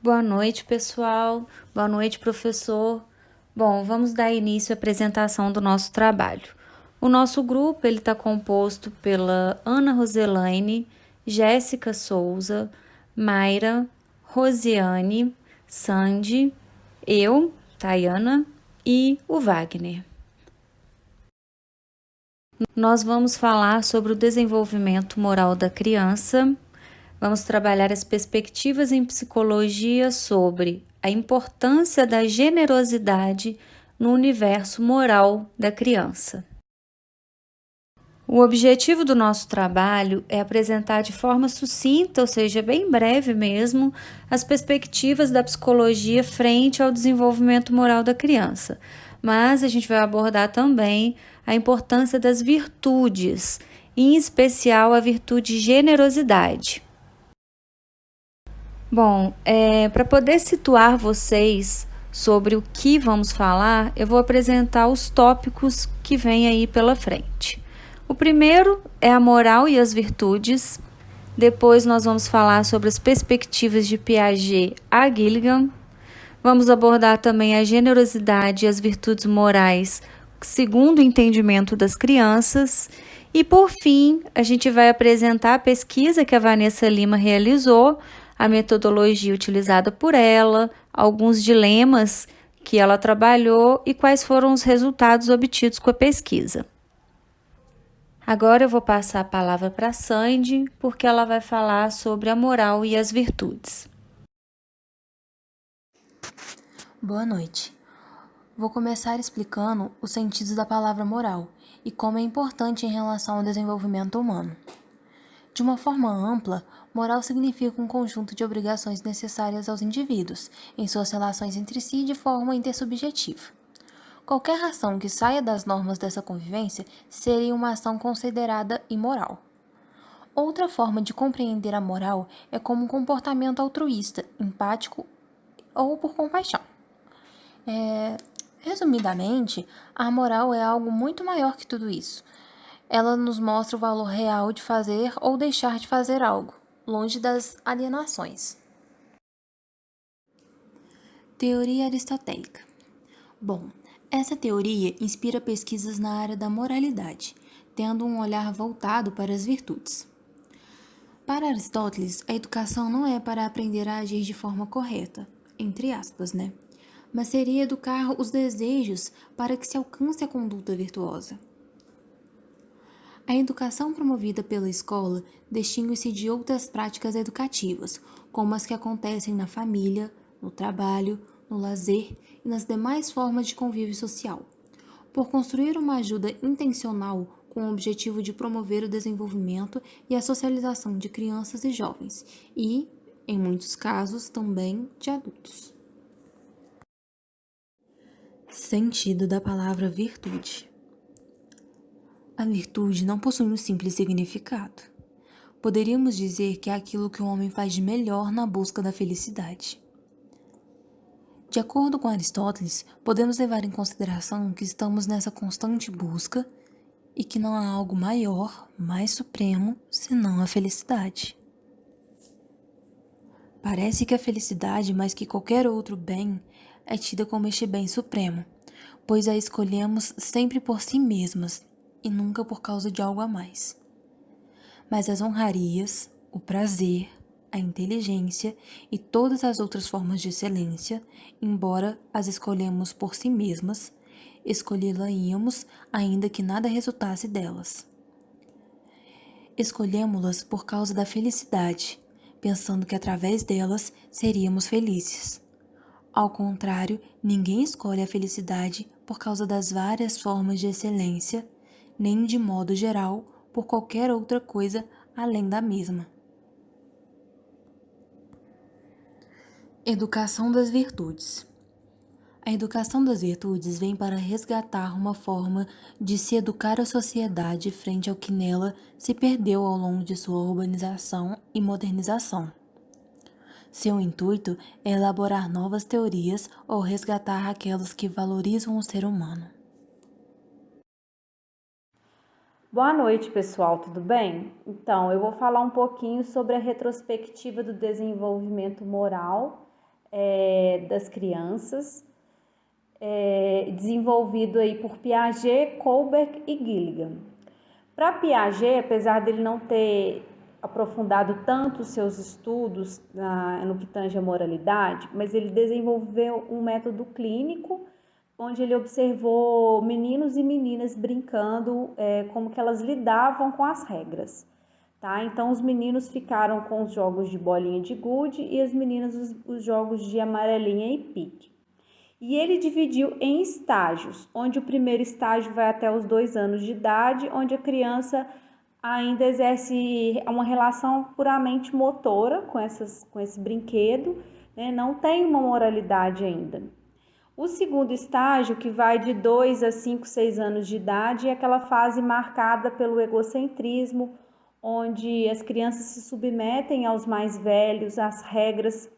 Boa noite, pessoal. Boa noite, professor. Bom, vamos dar início à apresentação do nosso trabalho. O nosso grupo ele está composto pela Ana Roselaine, Jéssica Souza, Mayra, Rosiane, Sandy, eu, Tayana e o Wagner. Nós vamos falar sobre o desenvolvimento moral da criança. Vamos trabalhar as perspectivas em psicologia sobre a importância da generosidade no universo moral da criança. O objetivo do nosso trabalho é apresentar de forma sucinta, ou seja, bem breve mesmo, as perspectivas da psicologia frente ao desenvolvimento moral da criança. Mas a gente vai abordar também a importância das virtudes, em especial a virtude generosidade. Bom, para poder situar vocês sobre o que vamos falar, eu vou apresentar os tópicos que vêm aí pela frente. O primeiro é a moral e as virtudes. Depois nós vamos falar sobre as perspectivas de Piaget a Gilligan. Vamos abordar também a generosidade e as virtudes morais segundo o entendimento das crianças. E por fim, a gente vai apresentar a pesquisa que a Vanessa Lima realizou, a metodologia utilizada por ela, alguns dilemas que ela trabalhou e quais foram os resultados obtidos com a pesquisa. Agora eu vou passar a palavra para a Sandy, porque ela vai falar sobre a moral e as virtudes. Boa noite. Vou começar explicando os sentidos da palavra moral e como é importante em relação ao desenvolvimento humano. De uma forma ampla, moral significa um conjunto de obrigações necessárias aos indivíduos, em suas relações entre si de forma intersubjetiva. Qualquer ação que saia das normas dessa convivência seria uma ação considerada imoral. Outra forma de compreender a moral é como um comportamento altruísta, empático ou por compaixão. Resumidamente, a moral é algo muito maior que tudo isso. Ela nos mostra o valor real de fazer ou deixar de fazer algo, longe das alienações. Teoria aristotélica. Bom, essa teoria inspira pesquisas na área da moralidade, tendo um olhar voltado para as virtudes. Para Aristóteles, a educação não é para aprender a agir de forma correta, entre aspas, né? Mas seria educar os desejos para que se alcance a conduta virtuosa. A educação promovida pela escola distingue-se de outras práticas educativas, como as que acontecem na família, no trabalho, no lazer e nas demais formas de convívio social, por construir uma ajuda intencional com o objetivo de promover o desenvolvimento e a socialização de crianças e jovens e, em muitos casos, também de adultos. Sentido da palavra virtude. A virtude não possui um simples significado. Poderíamos dizer que é aquilo que o homem faz de melhor na busca da felicidade. De acordo com Aristóteles, podemos levar em consideração que estamos nessa constante busca e que não há algo maior, mais supremo, senão a felicidade. Parece que a felicidade, mais que qualquer outro bem, é tida como este bem supremo, pois a escolhemos sempre por si mesmas e nunca por causa de algo a mais. Mas as honrarias, o prazer, a inteligência e todas as outras formas de excelência, embora as escolhemos por si mesmas, escolhê-las-íamos ainda que nada resultasse delas. Escolhemos-las por causa da felicidade, pensando que através delas seríamos felizes. Ao contrário, ninguém escolhe a felicidade por causa das várias formas de excelência, nem de modo geral por qualquer outra coisa além da mesma. Educação das virtudes. A educação das virtudes vem para resgatar uma forma de se educar a sociedade frente ao que nela se perdeu ao longo de sua urbanização e modernização. Seu intuito é elaborar novas teorias ou resgatar aquelas que valorizam o ser humano. Boa noite, pessoal, tudo bem? Então, eu vou falar um pouquinho sobre a retrospectiva do desenvolvimento moral das crianças, desenvolvido aí por Piaget, Kohlberg e Gilligan. Para Piaget, apesar dele não ter aprofundado tanto os seus estudos no que tange a moralidade, mas ele desenvolveu um método clínico onde ele observou meninos e meninas brincando, como que elas lidavam com as regras. Tá? Então, os meninos ficaram com os jogos de bolinha de gude e as meninas os jogos de amarelinha e pique. E ele dividiu em estágios, onde o primeiro estágio vai até os 2 anos de idade, onde a criança ainda exerce uma relação puramente motora com esse brinquedo, né? Não tem uma moralidade ainda. O segundo estágio, que vai de 2 a 5, 6 anos de idade, é aquela fase marcada pelo egocentrismo, onde as crianças se submetem aos mais velhos, as regras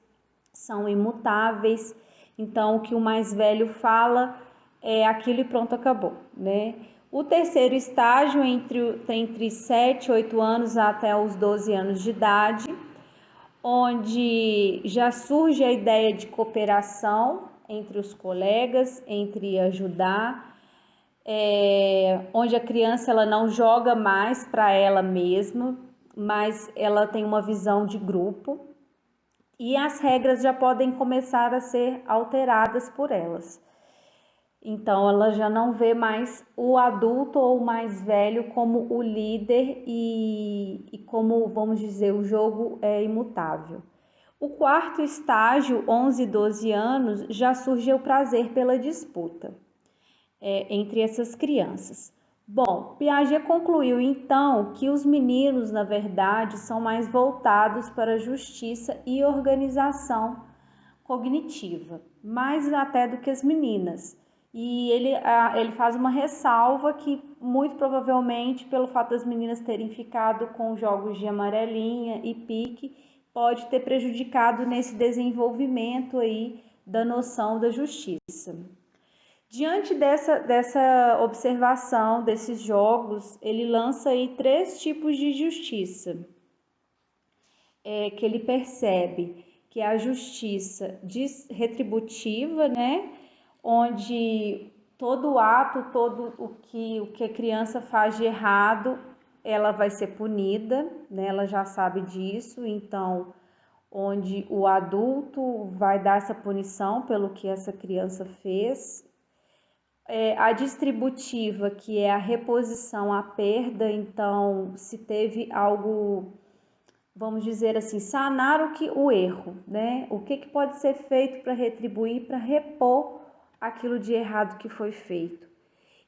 são imutáveis, então o que o mais velho fala é aquilo e pronto, acabou, né? O terceiro estágio, entre 7, 8 anos até os 12 anos de idade, onde já surge a ideia de cooperação entre os colegas, entre ajudar, onde a criança ela não joga mais para ela mesma, mas ela tem uma visão de grupo e as regras já podem começar a ser alteradas por elas. Então, ela já não vê mais o adulto ou o mais velho como o líder e como, vamos dizer, o jogo é imutável. O quarto estágio, 11 e 12 anos, já surge o prazer pela disputa entre essas crianças. Bom, Piaget concluiu então que os meninos, na verdade, são mais voltados para a justiça e organização cognitiva, mais até do que as meninas. E ele faz uma ressalva que, muito provavelmente, pelo fato das meninas terem ficado com jogos de amarelinha e pique, pode ter prejudicado nesse desenvolvimento aí da noção da justiça. Diante dessa observação desses jogos, ele lança aí 3 tipos de justiça que ele percebe, que é a justiça retributiva, né? Onde todo ato, todo o que a criança faz de errado, ela vai ser punida, né? Ela já sabe disso, então, onde o adulto vai dar essa punição pelo que essa criança fez. A distributiva, que é a reposição à perda, então, se teve algo, vamos dizer assim, sanar o erro, né? O que pode ser feito para retribuir, para repor aquilo de errado que foi feito.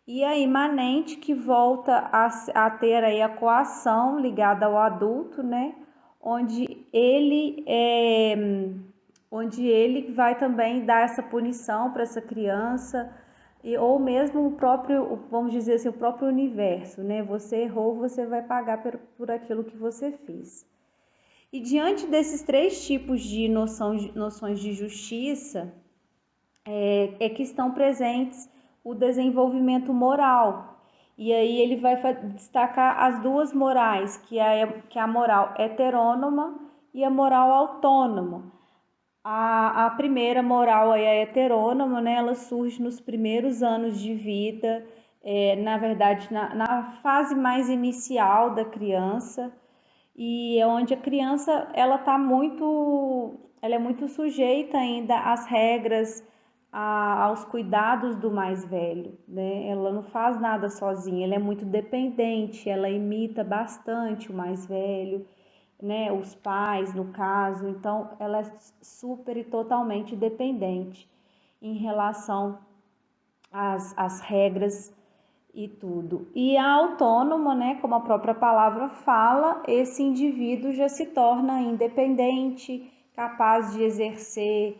E a imanente, que volta a ter aí a coação ligada ao adulto, né? Onde ele vai também dar essa punição para essa criança, ou mesmo o próprio, vamos dizer assim, o próprio universo, né? Você errou, você vai pagar por aquilo que você fez. E diante desses 3 tipos de noções de justiça, que estão presentes o desenvolvimento moral. E aí ele vai destacar as 2 morais, que é a moral heterônoma e a moral autônoma. A primeira moral aí, a heterônoma, né, ela surge nos primeiros anos de vida, na verdade, na fase mais inicial da criança, e é onde a criança ela é muito sujeita ainda às regras, aos cuidados do mais velho, né? Ela não faz nada sozinha, ela é muito dependente, ela imita bastante o mais velho, né? Os pais, no caso, então ela é super e totalmente dependente em relação às regras e tudo. E a autônoma, né, como a própria palavra fala, esse indivíduo já se torna independente, capaz de exercer,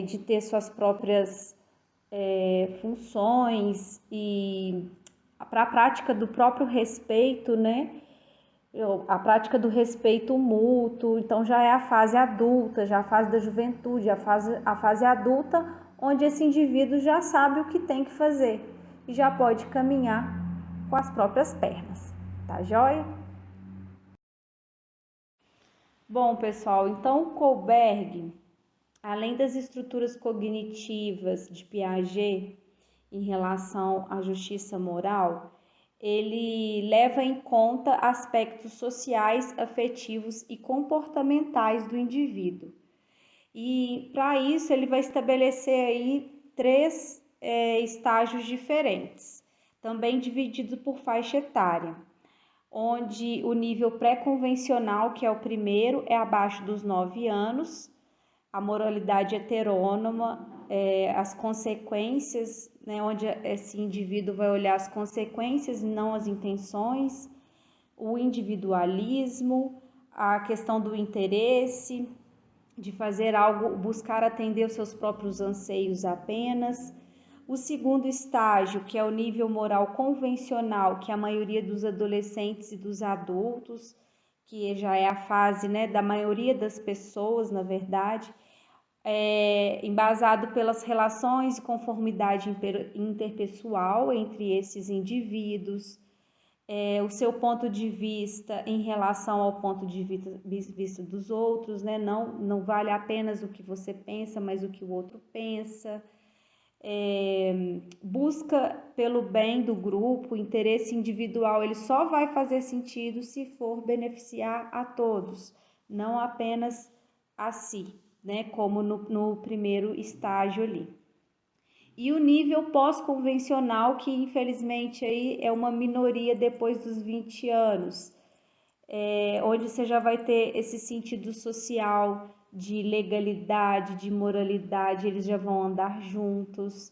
de ter suas próprias funções e para a prática do próprio respeito, né, a prática do respeito mútuo. Então já é a fase adulta, já a fase da juventude, a fase adulta, onde esse indivíduo já sabe o que tem que fazer e já pode caminhar com as próprias pernas, tá joia? Bom, pessoal, então Kohlberg, Além das estruturas cognitivas de Piaget em relação à justiça moral, ele leva em conta aspectos sociais, afetivos e comportamentais do indivíduo. E para isso ele vai estabelecer aí três estágios diferentes, também divididos por faixa etária, onde o nível pré-convencional, que é o primeiro, é abaixo dos 9 anos, a moralidade heterônoma, as consequências, né, onde esse indivíduo vai olhar as consequências e não as intenções, o individualismo, a questão do interesse, de fazer algo, buscar atender os seus próprios anseios apenas. O segundo estágio, que é o nível moral convencional, que a maioria dos adolescentes e dos adultos, que já é a fase, né, da maioria das pessoas, na verdade, embasado pelas relações e conformidade interpessoal entre esses indivíduos, o seu ponto de vista em relação ao ponto de vista dos outros, né? Não vale apenas o que você pensa, mas o que o outro pensa. Busca pelo bem do grupo, interesse individual, ele só vai fazer sentido se for beneficiar a todos, não apenas a si, né? Como no primeiro estágio ali. E o nível pós-convencional, que infelizmente aí é uma minoria depois dos 20 anos, onde você já vai ter esse sentido social de legalidade, de moralidade, eles já vão andar juntos,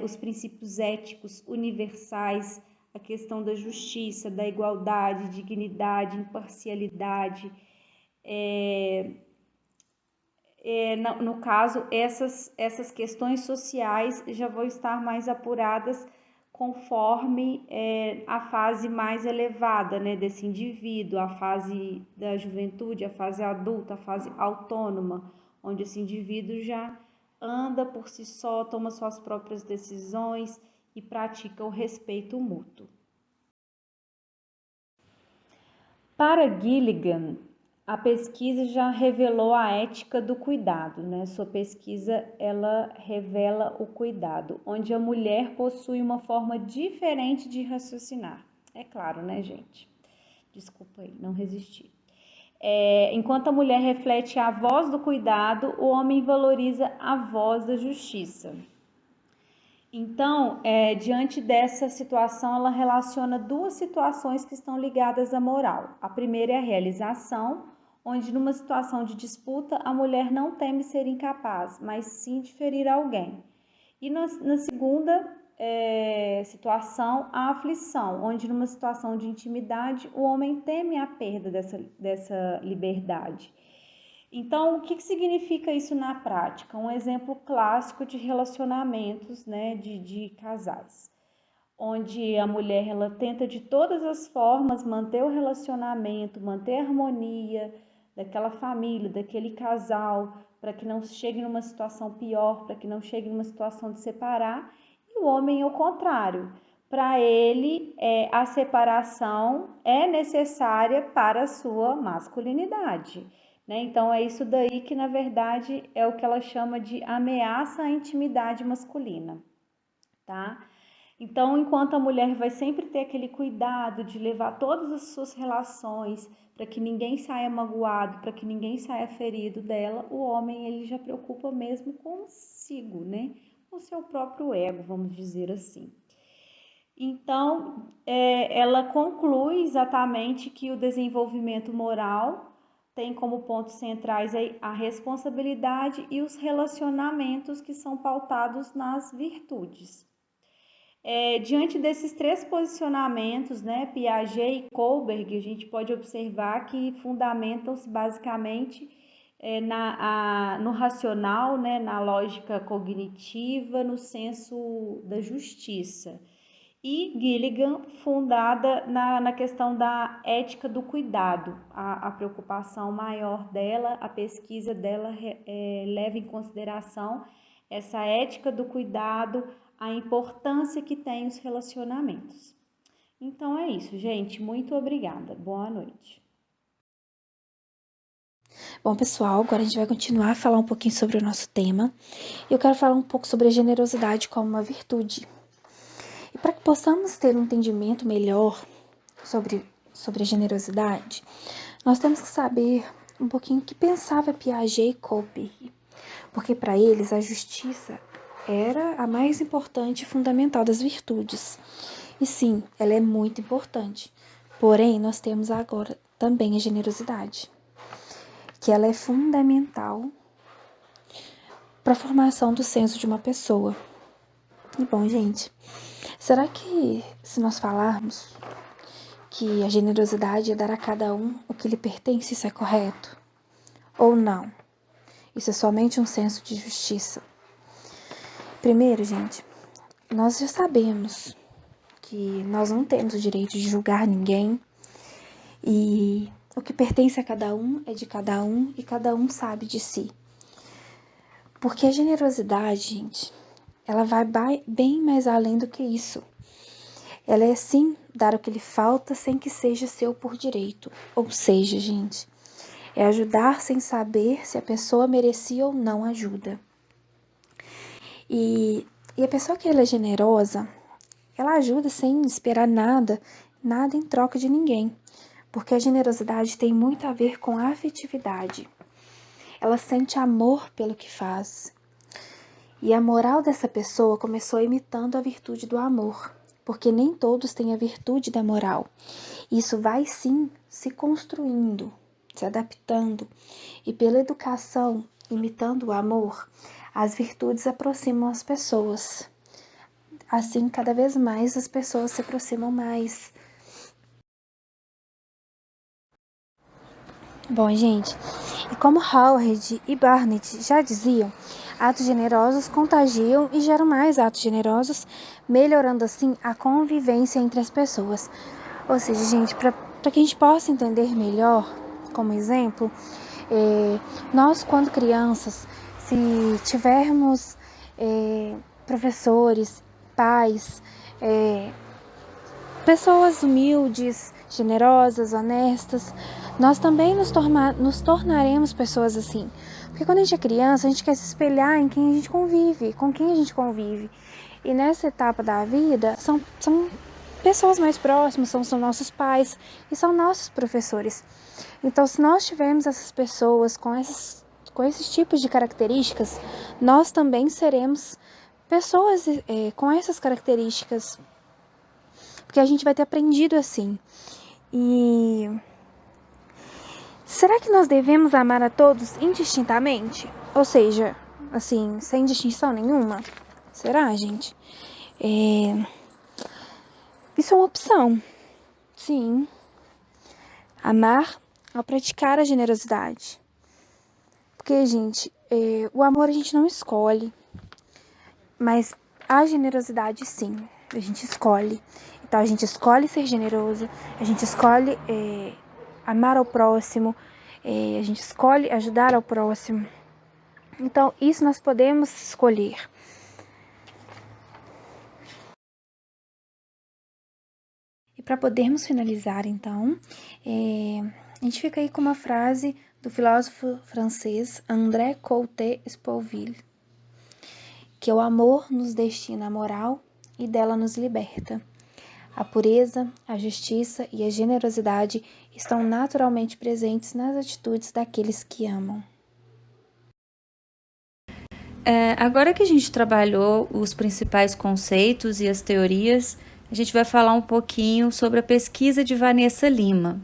os princípios éticos universais, a questão da justiça, da igualdade, dignidade, imparcialidade, no caso, essas questões sociais já vão estar mais apuradas conforme a fase mais elevada, né, desse indivíduo, a fase da juventude, a fase adulta, a fase autônoma, onde esse indivíduo já anda por si só, toma suas próprias decisões e pratica o respeito mútuo. Para Gilligan, a pesquisa já revelou a ética do cuidado, né? Sua pesquisa, ela revela o cuidado, onde a mulher possui uma forma diferente de raciocinar. É claro, né, gente? Desculpa aí, não resisti. Enquanto a mulher reflete a voz do cuidado, o homem valoriza a voz da justiça. Então, diante dessa situação, ela relaciona duas situações que estão ligadas à moral. A primeira é a realização, onde numa situação de disputa, a mulher não teme ser incapaz, mas sim de ferir alguém. E na segunda situação, a aflição, onde numa situação de intimidade, o homem teme a perda dessa liberdade. Então, o que significa isso na prática? Um exemplo clássico de relacionamentos, né, de casais, onde a mulher ela tenta de todas as formas manter o relacionamento, manter a harmonia daquela família, daquele casal, para que não chegue numa situação pior, para que não chegue numa situação de separar, e o homem é o contrário. Para ele, a separação é necessária para a sua masculinidade. Então, é isso daí que, na verdade, é o que ela chama de ameaça à intimidade masculina, tá? Então, enquanto a mulher vai sempre ter aquele cuidado de levar todas as suas relações para que ninguém saia magoado, para que ninguém saia ferido dela, o homem, ele já preocupa mesmo consigo, né? Com o seu próprio ego, vamos dizer assim. Então, ela conclui exatamente que o desenvolvimento moral tem como pontos centrais a responsabilidade e os relacionamentos que são pautados nas virtudes. Diante desses três posicionamentos, né, Piaget e Kohlberg, a gente pode observar que fundamentam-se basicamente no racional, né, na lógica cognitiva, no senso da justiça. E Gilligan, fundada na questão da ética do cuidado. A preocupação maior dela, a pesquisa dela leva em consideração essa ética do cuidado, a importância que tem os relacionamentos. Então é isso, gente. Muito obrigada. Boa noite. Bom, pessoal, agora a gente vai continuar a falar um pouquinho sobre o nosso tema. Eu quero falar um pouco sobre a generosidade como uma virtude. E para que possamos ter um entendimento melhor sobre a generosidade, nós temos que saber um pouquinho o que pensava Piaget e Coppel, porque para eles a justiça era a mais importante e fundamental das virtudes. E sim, ela é muito importante. Porém, nós temos agora também a generosidade, que ela é fundamental para a formação do senso de uma pessoa. E bom, gente, será que se nós falarmos que a generosidade é dar a cada um o que lhe pertence, isso é correto? Ou não? Isso é somente um senso de justiça. Primeiro, gente, nós já sabemos que nós não temos o direito de julgar ninguém e o que pertence a cada um é de cada um e cada um sabe de si. Porque a generosidade, gente, ela vai bem mais além do que isso. Ela é sim dar o que lhe falta sem que seja seu por direito. Ou seja, gente, é ajudar sem saber se a pessoa merecia ou não ajuda. E a pessoa que ela é generosa, ela ajuda sem esperar nada em troca de ninguém. Porque a generosidade tem muito a ver com a afetividade. Ela sente amor pelo que faz. E a moral dessa pessoa começou imitando a virtude do amor, porque nem todos têm a virtude da moral. Isso vai sim se construindo, se adaptando, e pela educação, imitando o amor, as virtudes aproximam as pessoas. Assim, cada vez mais as pessoas se aproximam mais. Bom, gente, e como Howard e Barnett já diziam, atos generosos contagiam e geram mais atos generosos, melhorando assim a convivência entre as pessoas. Ou seja, gente, para que a gente possa entender melhor, como exemplo, nós quando crianças, se tivermos professores, pais, pessoas humildes, generosas, honestas, nós também nos tornaremos pessoas assim. Porque quando a gente é criança, a gente quer se espelhar em quem a gente convive, com quem a gente convive. E nessa etapa da vida, são pessoas mais próximas, são nossos pais e são nossos professores. Então, se nós tivermos essas pessoas com esses tipos de características, nós também seremos pessoas com essas características. Porque a gente vai ter aprendido assim. E será que nós devemos amar a todos indistintamente? Ou seja, assim, sem distinção nenhuma? Será, gente? Isso é uma opção. Sim. Amar ao praticar a generosidade. Porque, gente, o amor a gente não escolhe. Mas a generosidade, sim. A gente escolhe. Então, a gente escolhe ser generoso, a gente escolhe amar ao próximo, a gente escolhe ajudar ao próximo. Então, isso nós podemos escolher. E para podermos finalizar, então, a gente fica aí com uma frase do filósofo francês André Comte-Sponville, que o amor nos destina à moral e dela nos liberta. A pureza, a justiça e a generosidade estão naturalmente presentes nas atitudes daqueles que amam. Agora que a gente trabalhou os principais conceitos e as teorias, a gente vai falar um pouquinho sobre a pesquisa de Vanessa Lima.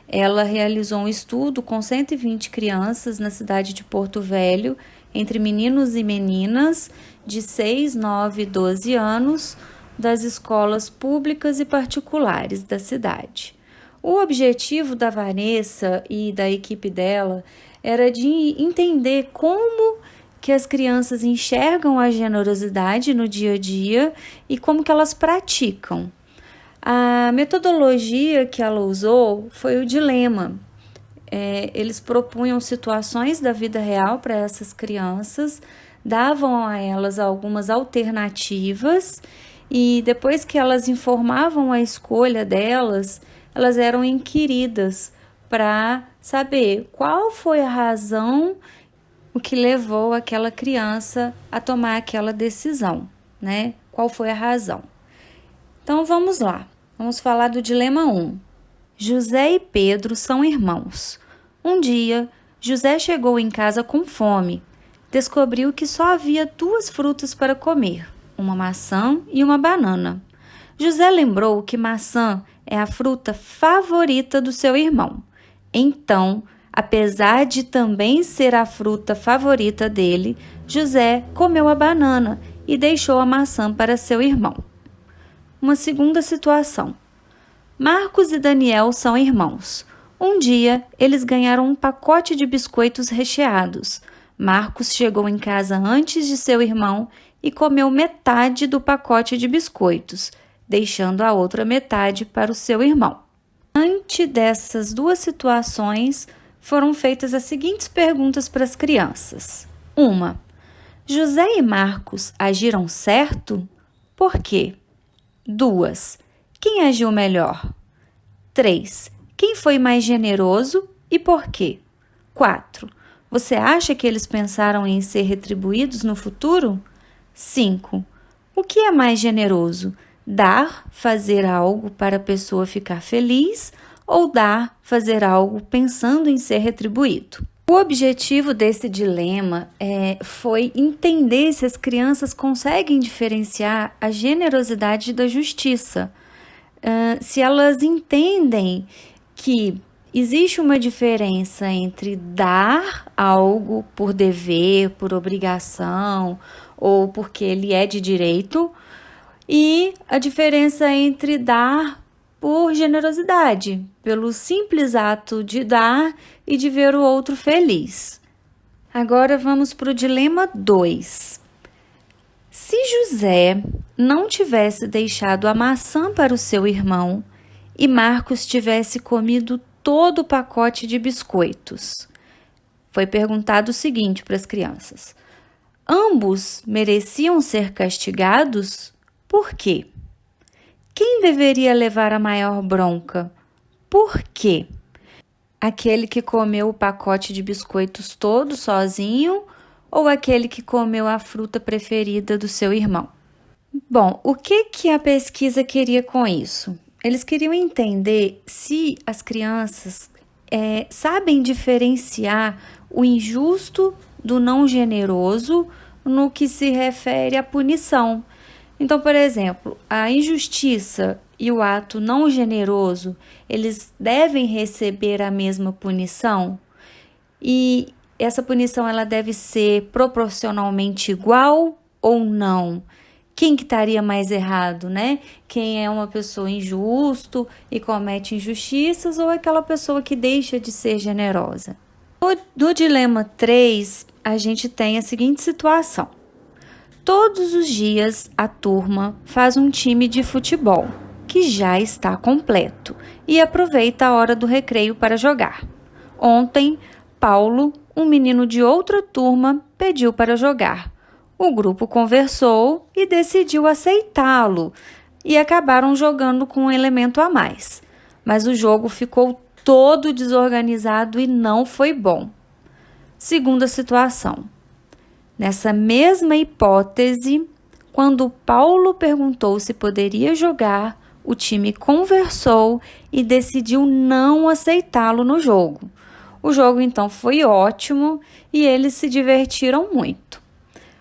Ela realizou um estudo com 120 crianças na cidade de Porto Velho, entre meninos e meninas de 6, 9 e 12 anos, das escolas públicas e particulares da cidade. O objetivo da Vanessa e da equipe dela era de entender como que as crianças enxergam a generosidade no dia a dia e como que elas praticam. A metodologia que ela usou foi o dilema. Eles propunham situações da vida real para essas crianças, davam a elas algumas alternativas e depois que elas informavam a escolha delas, elas eram inquiridas para saber qual foi a razão, o que levou aquela criança a tomar aquela decisão, né? Qual foi a razão? Então vamos lá, vamos falar do dilema 1. José e Pedro são irmãos. Um dia, José chegou em casa com fome. Descobriu que só havia 2 frutas para comer, uma maçã e uma banana. José lembrou que maçã é a fruta favorita do seu irmão. Então, apesar de também ser a fruta favorita dele, José comeu a banana e deixou a maçã para seu irmão. Uma segunda situação. Marcos e Daniel são irmãos. Um dia, eles ganharam um pacote de biscoitos recheados. Marcos chegou em casa antes de seu irmão e comeu metade do pacote de biscoitos, deixando a outra metade para o seu irmão. Ante dessas 2 situações, foram feitas as seguintes perguntas para as crianças. 1. José e Marcos agiram certo? Por quê? 2. Quem agiu melhor? 3. Quem foi mais generoso e por quê? 4. Você acha que eles pensaram em ser retribuídos no futuro? 5. O que é mais generoso? Dar, fazer algo para a pessoa ficar feliz ou dar, fazer algo pensando em ser retribuído? O objetivo desse dilema foi entender se as crianças conseguem diferenciar a generosidade da justiça. Se elas entendem que existe uma diferença entre dar algo por dever, por obrigação ou porque ele é de direito, e a diferença entre dar por generosidade, pelo simples ato de dar e de ver o outro feliz. Agora vamos para o dilema 2. Se José não tivesse deixado a maçã para o seu irmão e Marcos tivesse comido todo o pacote de biscoitos, foi perguntado o seguinte para as crianças: ambos mereciam ser castigados? Por quê? Quem deveria levar a maior bronca? Por quê? Aquele que comeu o pacote de biscoitos todo sozinho ou aquele que comeu a fruta preferida do seu irmão? Bom, o que a pesquisa queria com isso? Eles queriam entender se as crianças sabem diferenciar o injusto do não generoso no que se refere à punição. Então, por exemplo, a injustiça e o ato não generoso, eles devem receber a mesma punição? E essa punição ela deve ser proporcionalmente igual ou não? Quem que estaria mais errado, né? Quem é uma pessoa injusto e comete injustiças ou aquela pessoa que deixa de ser generosa? No dilema 3, a gente tem a seguinte situação. Todos os dias, a turma faz um time de futebol, que já está completo, e aproveita a hora do recreio para jogar. Ontem, Paulo, um menino de outra turma, pediu para jogar. O grupo conversou e decidiu aceitá-lo, e acabaram jogando com um elemento a mais. Mas o jogo ficou todo desorganizado e não foi bom. Segunda situação. Nessa mesma hipótese, quando Paulo perguntou se poderia jogar, o time conversou e decidiu não aceitá-lo no jogo. O jogo então foi ótimo e eles se divertiram muito.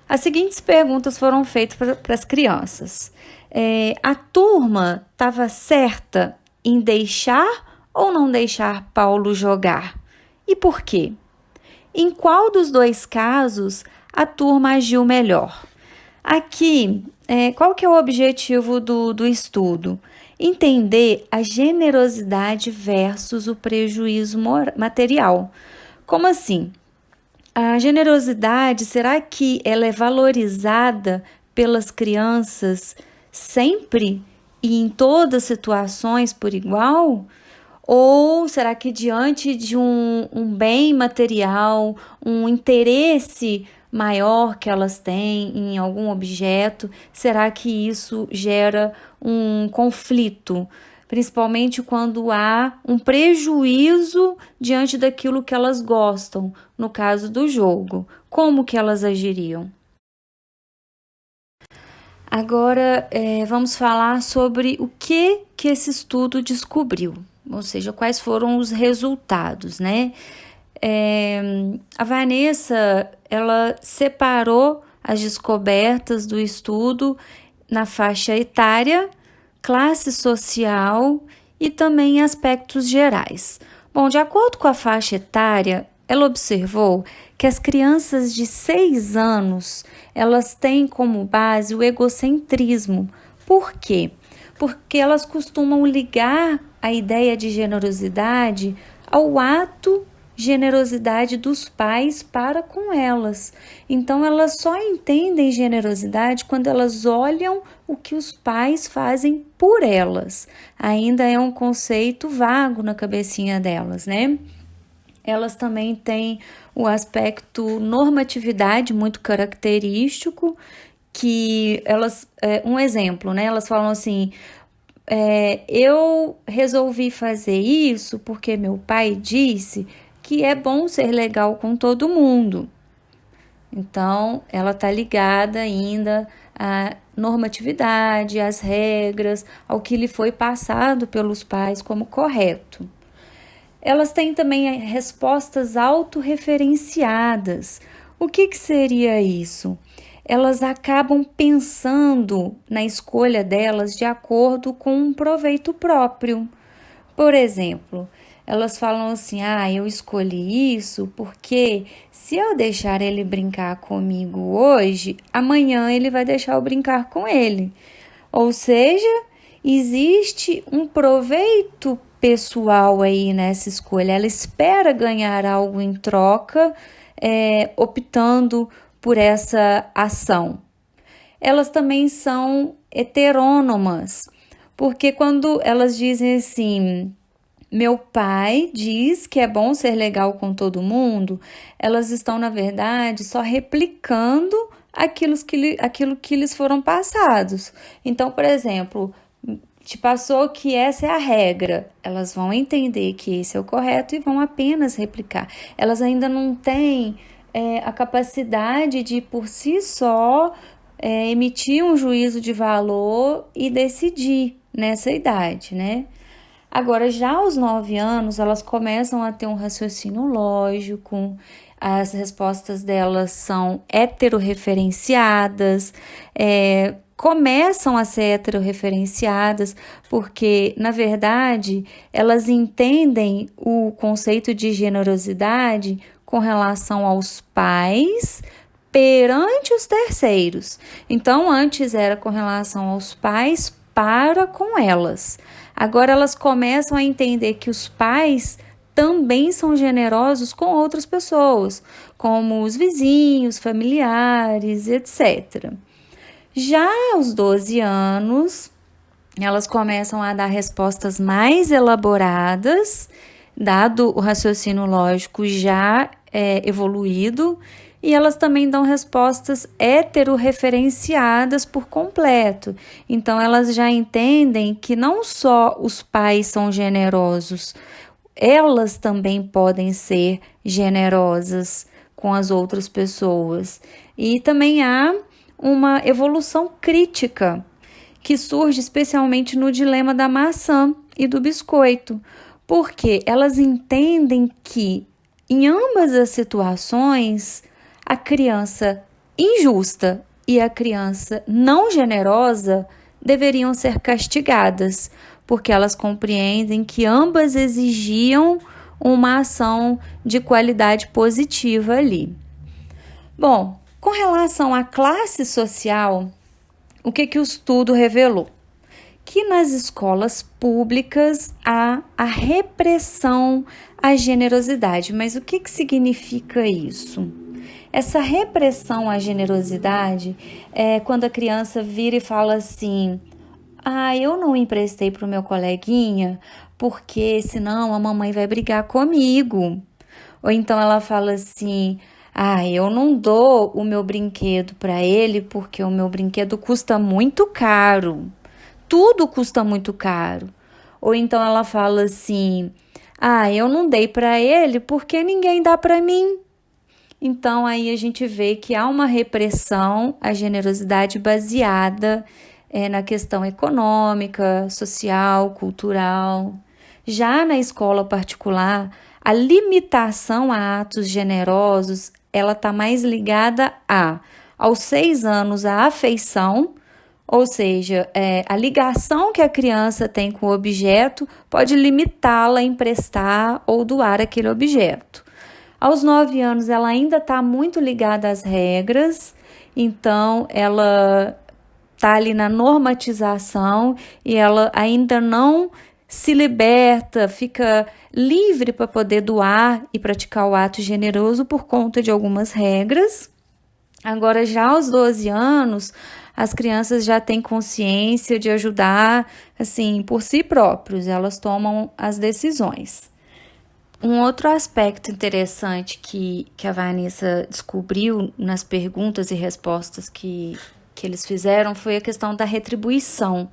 As seguintes perguntas foram feitas para as crianças. A turma estava certa em deixar ou não deixar Paulo jogar? E por quê? Em qual dos 2 casos a turma agiu melhor? Aqui, qual que é o objetivo do estudo? Entender a generosidade versus o prejuízo material. Como assim? A generosidade, será que ela é valorizada pelas crianças sempre e em todas as situações por igual? Ou será que diante de um bem material, um interesse maior que elas têm em algum objeto, será que isso gera um conflito principalmente quando há um prejuízo diante daquilo que elas gostam, no caso do jogo. Como que elas agiriam? Agora, vamos falar sobre o que esse estudo descobriu, ou seja, quais foram os resultados, né? A Vanessa, ela separou as descobertas do estudo na faixa etária, classe social e também aspectos gerais. Bom, de acordo com a faixa etária, ela observou que as crianças de 6 anos, elas têm como base o egocentrismo. Por quê? Porque elas costumam ligar a ideia de generosidade ao ato generosidade dos pais para com elas. Então, elas só entendem generosidade quando elas olham o que os pais fazem por elas. Ainda é um conceito vago na cabecinha delas, né? Elas também têm o aspecto normatividade muito característico, que elas, um exemplo, né? Elas falam assim, eu resolvi fazer isso porque meu pai disse que é bom ser legal com todo mundo. Então, ela está ligada ainda à normatividade, às regras, ao que lhe foi passado pelos pais como correto. Elas têm também respostas autorreferenciadas. O que seria isso? Elas acabam pensando na escolha delas de acordo com um proveito próprio. Por exemplo, elas falam assim, eu escolhi isso porque se eu deixar ele brincar comigo hoje, amanhã ele vai deixar eu brincar com ele. Ou seja, existe um proveito pessoal aí nessa escolha. Ela espera ganhar algo em troca, optando por essa ação. Elas também são heterônomas, porque quando elas dizem assim, meu pai diz que é bom ser legal com todo mundo, elas estão, na verdade, só replicando aquilo que lhes foram passados. Então, por exemplo, te passou que essa é a regra, elas vão entender que esse é o correto e vão apenas replicar. Elas ainda não têm a capacidade de, por si só, emitir um juízo de valor e decidir nessa idade, né? Agora, já aos 9 anos, elas começam a ter um raciocínio lógico, as respostas delas são heterorreferenciadas, começam a ser heterorreferenciadas porque, na verdade, elas entendem o conceito de generosidade com relação aos pais perante os terceiros. Então, antes era com relação aos pais para com elas. Agora elas começam a entender que os pais também são generosos com outras pessoas, como os vizinhos, familiares, etc. Já aos 12 anos, elas começam a dar respostas mais elaboradas, dado o raciocínio lógico já evoluído, e elas também dão respostas heterorreferenciadas por completo. Então, elas já entendem que não só os pais são generosos, elas também podem ser generosas com as outras pessoas. E também há uma evolução crítica que surge especialmente no dilema da maçã e do biscoito, porque elas entendem que em ambas as situações a criança injusta e a criança não generosa deveriam ser castigadas, porque elas compreendem que ambas exigiam uma ação de qualidade positiva ali. Bom, com relação à classe social, o que o estudo revelou? Que nas escolas públicas há a repressão à generosidade. Mas o que significa isso? Essa repressão à generosidade é quando a criança vira e fala assim, eu não emprestei para o meu coleguinha porque senão a mamãe vai brigar comigo. Ou então ela fala assim, eu não dou o meu brinquedo para ele porque o meu brinquedo custa muito caro. Tudo custa muito caro. Ou então ela fala assim: ah, eu não dei para ele porque ninguém dá para mim. Então aí a gente vê que há uma repressão à generosidade baseada na questão econômica, social, cultural. Já na escola particular, a limitação a atos generosos, ela está mais ligada aos 6 anos, a afeição, ou seja, a ligação que a criança tem com o objeto pode limitá-la a emprestar ou doar aquele objeto. Aos 9 anos, ela ainda está muito ligada às regras, então ela está ali na normatização e ela ainda não se liberta, fica livre para poder doar e praticar o ato generoso por conta de algumas regras. Agora, já aos 12 anos, as crianças já têm consciência de ajudar, assim, por si próprios, elas tomam as decisões. Um outro aspecto interessante que a Vanessa descobriu nas perguntas e respostas que eles fizeram foi a questão da retribuição.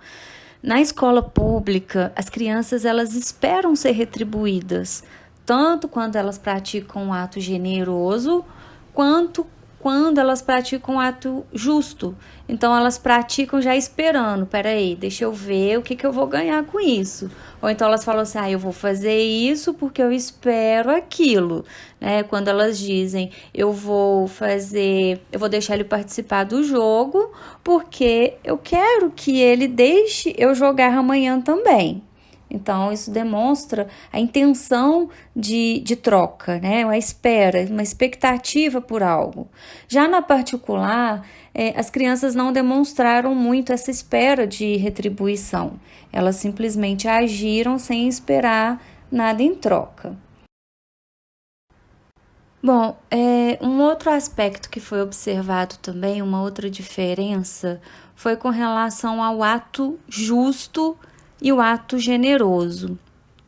Na escola pública, as crianças elas esperam ser retribuídas, tanto quando elas praticam um ato generoso, quanto quando elas praticam um ato justo. Então, elas praticam já esperando, peraí, deixa eu ver o que eu vou ganhar com isso. Ou então elas falam assim, eu vou fazer isso porque eu espero aquilo. Né? Quando elas dizem, eu vou deixar ele participar do jogo porque eu quero que ele deixe eu jogar amanhã também. Então, isso demonstra a intenção de troca, né? Uma espera, uma expectativa por algo. Já na particular, as crianças não demonstraram muito essa espera de retribuição. Elas simplesmente agiram sem esperar nada em troca. Bom, um outro aspecto que foi observado também, uma outra diferença, foi com relação ao ato justo e o ato generoso.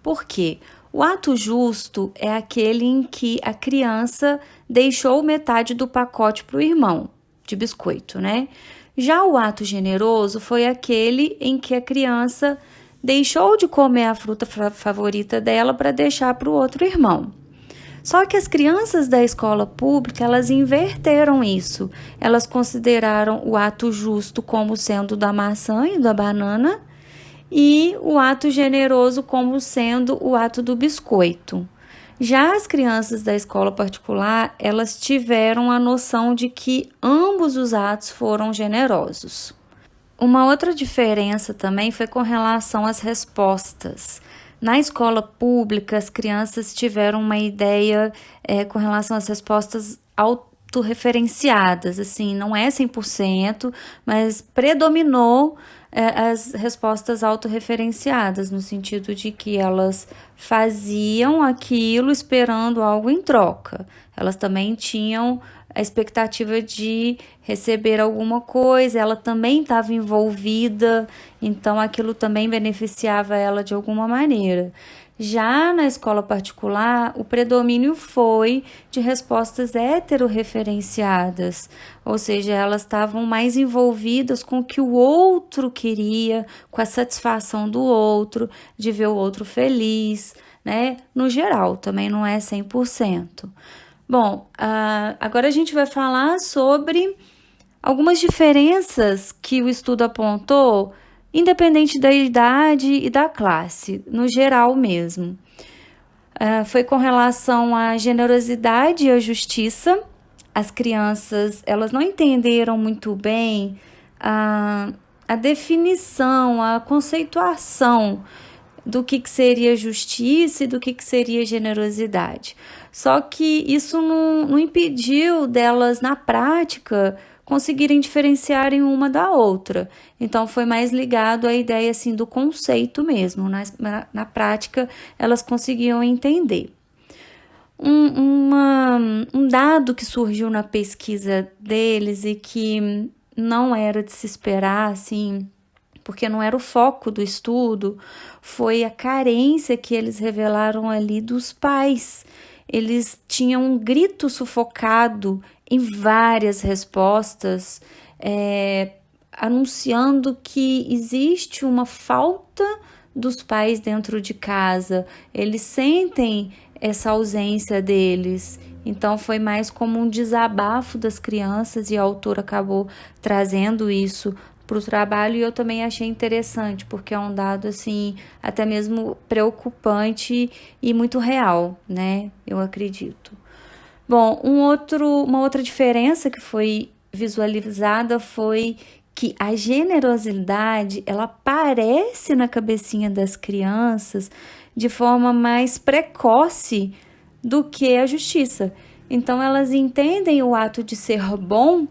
Por quê? O ato justo é aquele em que a criança deixou metade do pacote para o irmão de biscoito, né? Já o ato generoso foi aquele em que a criança deixou de comer a fruta favorita dela para deixar para o outro irmão. Só que as crianças da escola pública, elas inverteram isso. Elas consideraram o ato justo como sendo da maçã e da banana, e o ato generoso como sendo o ato do biscoito. Já as crianças da escola particular, elas tiveram a noção de que ambos os atos foram generosos. Uma outra diferença também foi com relação às respostas. Na escola pública, as crianças tiveram uma ideia com relação às respostas autorreferenciadas, assim, não é 100%, mas predominou as respostas autorreferenciadas, no sentido de que elas faziam aquilo esperando algo em troca. Elas também tinham a expectativa de receber alguma coisa, ela também estava envolvida, então aquilo também beneficiava ela de alguma maneira. Já na escola particular, o predomínio foi de respostas heterorreferenciadas, ou seja, elas estavam mais envolvidas com o que o outro queria, com a satisfação do outro, de ver o outro feliz, né? No geral, também não é 100%. Bom, agora a gente vai falar sobre algumas diferenças que o estudo apontou, independente da idade e da classe, no geral mesmo. Foi com relação à generosidade e à justiça. As crianças, elas não entenderam muito bem a definição, a conceituação do que seria justiça e do que seria generosidade. Só que isso não impediu delas, na prática, conseguirem diferenciarem uma da outra. Então, foi mais ligado à ideia assim, do conceito mesmo. Na prática, elas conseguiam entender. Um dado que surgiu na pesquisa deles e que não era de se esperar, assim, porque não era o foco do estudo, foi a carência que eles revelaram ali dos pais. Eles tinham um grito sufocado em várias respostas, anunciando que existe uma falta dos pais dentro de casa, eles sentem essa ausência deles. Então foi mais como um desabafo das crianças e a autora acabou trazendo isso para o trabalho, e eu também achei interessante, porque é um dado assim até mesmo preocupante e muito real, né? Eu acredito. Bom, uma outra diferença que foi visualizada foi que a generosidade, ela aparece na cabecinha das crianças de forma mais precoce do que a justiça. Então, elas entendem o ato de ser bom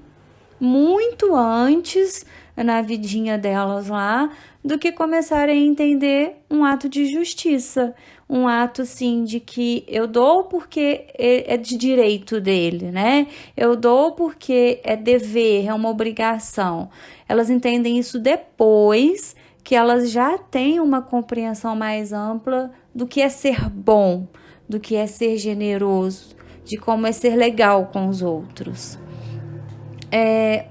muito antes na vidinha delas lá do que começarem a entender um ato de justiça, um ato assim de que eu dou porque é de direito dele, né? Eu dou porque é dever, é uma obrigação. Elas entendem isso depois que elas já têm uma compreensão mais ampla do que é ser bom, do que é ser generoso, de como é ser legal com os outros.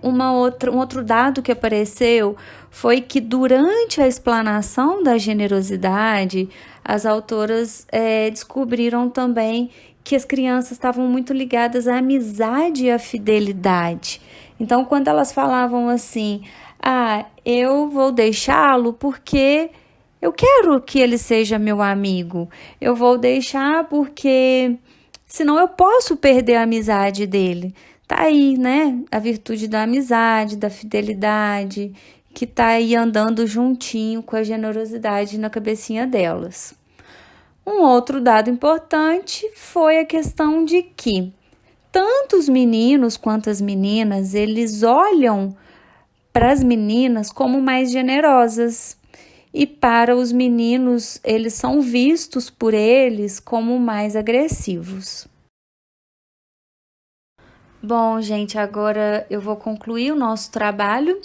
Um outro dado que apareceu foi que durante a explanação da generosidade, as autoras descobriram também que as crianças estavam muito ligadas à amizade e à fidelidade. Então, quando elas falavam assim, eu vou deixá-lo porque eu quero que ele seja meu amigo, eu vou deixar porque senão eu posso perder a amizade dele. Tá aí, né? A virtude da amizade, da fidelidade, que tá aí andando juntinho com a generosidade na cabecinha delas. Um outro dado importante foi a questão de que tanto os meninos quanto as meninas, eles olham para as meninas como mais generosas. E para os meninos, eles são vistos por eles como mais agressivos. Bom, gente, agora eu vou concluir o nosso trabalho.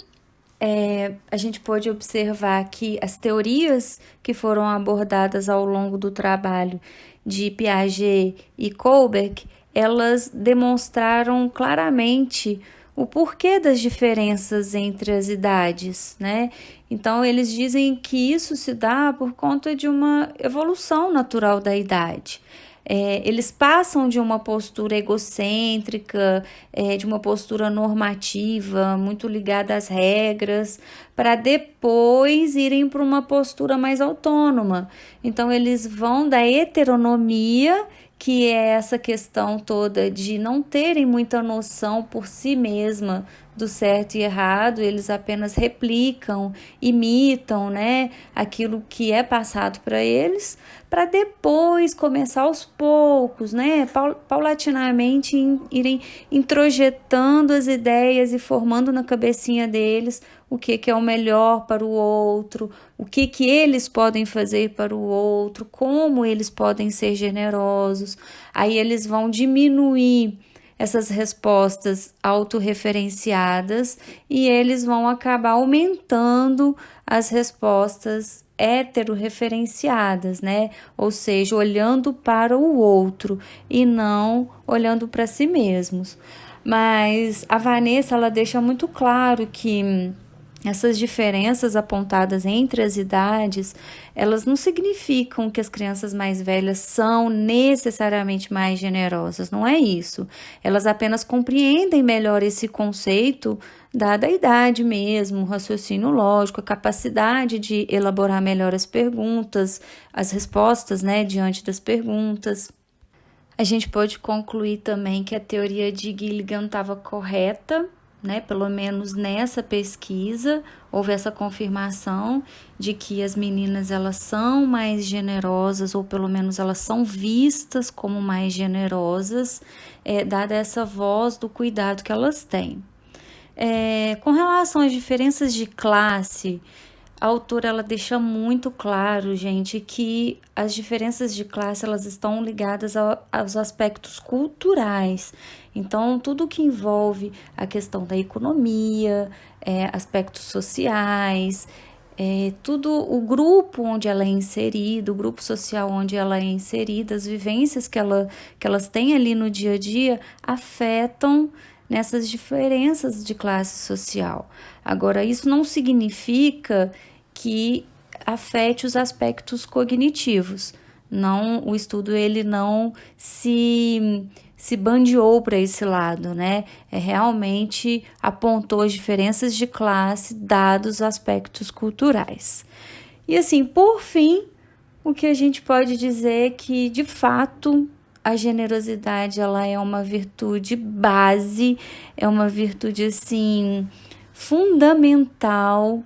A gente pode observar que as teorias que foram abordadas ao longo do trabalho de Piaget e Kohlberg, elas demonstraram claramente o porquê das diferenças entre as idades, né? Então, eles dizem que isso se dá por conta de uma evolução natural da idade. Eles passam de uma postura egocêntrica, de uma postura normativa, muito ligada às regras, para depois irem para uma postura mais autônoma. Então, eles vão da heteronomia, que é essa questão toda de não terem muita noção por si mesma do certo e errado, eles apenas replicam, imitam, né, aquilo que é passado para eles, para depois começar aos poucos, né, paulatinamente irem introjetando as ideias e formando na cabecinha deles o que é o melhor para o outro, o que eles podem fazer para o outro, como eles podem ser generosos. Aí eles vão diminuir essas respostas autorreferenciadas e eles vão acabar aumentando as respostas heterorreferenciadas, né? Ou seja, olhando para o outro e não olhando para si mesmos. Mas a Vanessa, ela deixa muito claro que essas diferenças apontadas entre as idades, elas não significam que as crianças mais velhas são necessariamente mais generosas, não é isso. Elas apenas compreendem melhor esse conceito, dada a idade mesmo, o raciocínio lógico, a capacidade de elaborar melhor as perguntas, as respostas, né, diante das perguntas. A gente pode concluir também que a teoria de Gilligan estava correta, né? Pelo menos nessa pesquisa houve essa confirmação de que as meninas elas são mais generosas, ou pelo menos elas são vistas como mais generosas, dada essa voz do cuidado que elas têm. Com relação às diferenças de classe, a autora ela deixa muito claro, gente, que as diferenças de classe elas estão ligadas aos aspectos culturais. Então, tudo que envolve a questão da economia, aspectos sociais, tudo o grupo onde ela é inserida, o grupo social onde ela é inserida, as vivências que elas têm ali no dia a dia afetam nessas diferenças de classe social. Agora, isso não significa que afete os aspectos cognitivos. Não, o estudo ele não se bandeou para esse lado, né? Realmente apontou as diferenças de classe dados os aspectos culturais. E assim, por fim, o que a gente pode dizer é que, de fato, a generosidade ela é uma virtude base, é uma virtude assim fundamental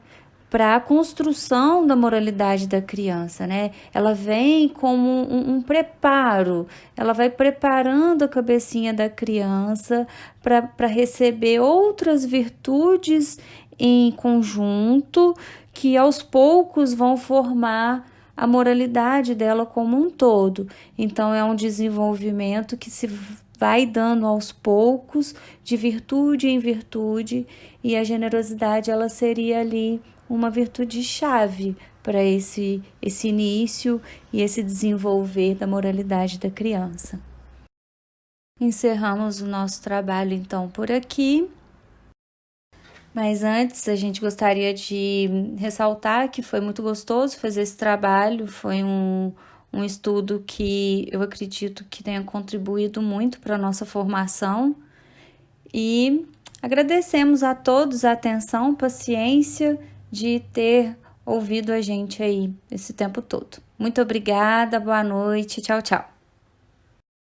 para a construção da moralidade da criança, né? Ela vem como um preparo, ela vai preparando a cabecinha da criança para receber outras virtudes em conjunto que aos poucos vão formar a moralidade dela como um todo. Então é um desenvolvimento que se vai dando aos poucos, de virtude em virtude, e a generosidade ela seria ali uma virtude chave para esse início e esse desenvolver da moralidade da criança. Encerramos o nosso trabalho então por aqui. Mas antes, a gente gostaria de ressaltar que foi muito gostoso fazer esse trabalho, foi um estudo que eu acredito que tenha contribuído muito para a nossa formação. E agradecemos a todos a atenção, paciência de ter ouvido a gente aí esse tempo todo. Muito obrigada, boa noite, tchau, tchau.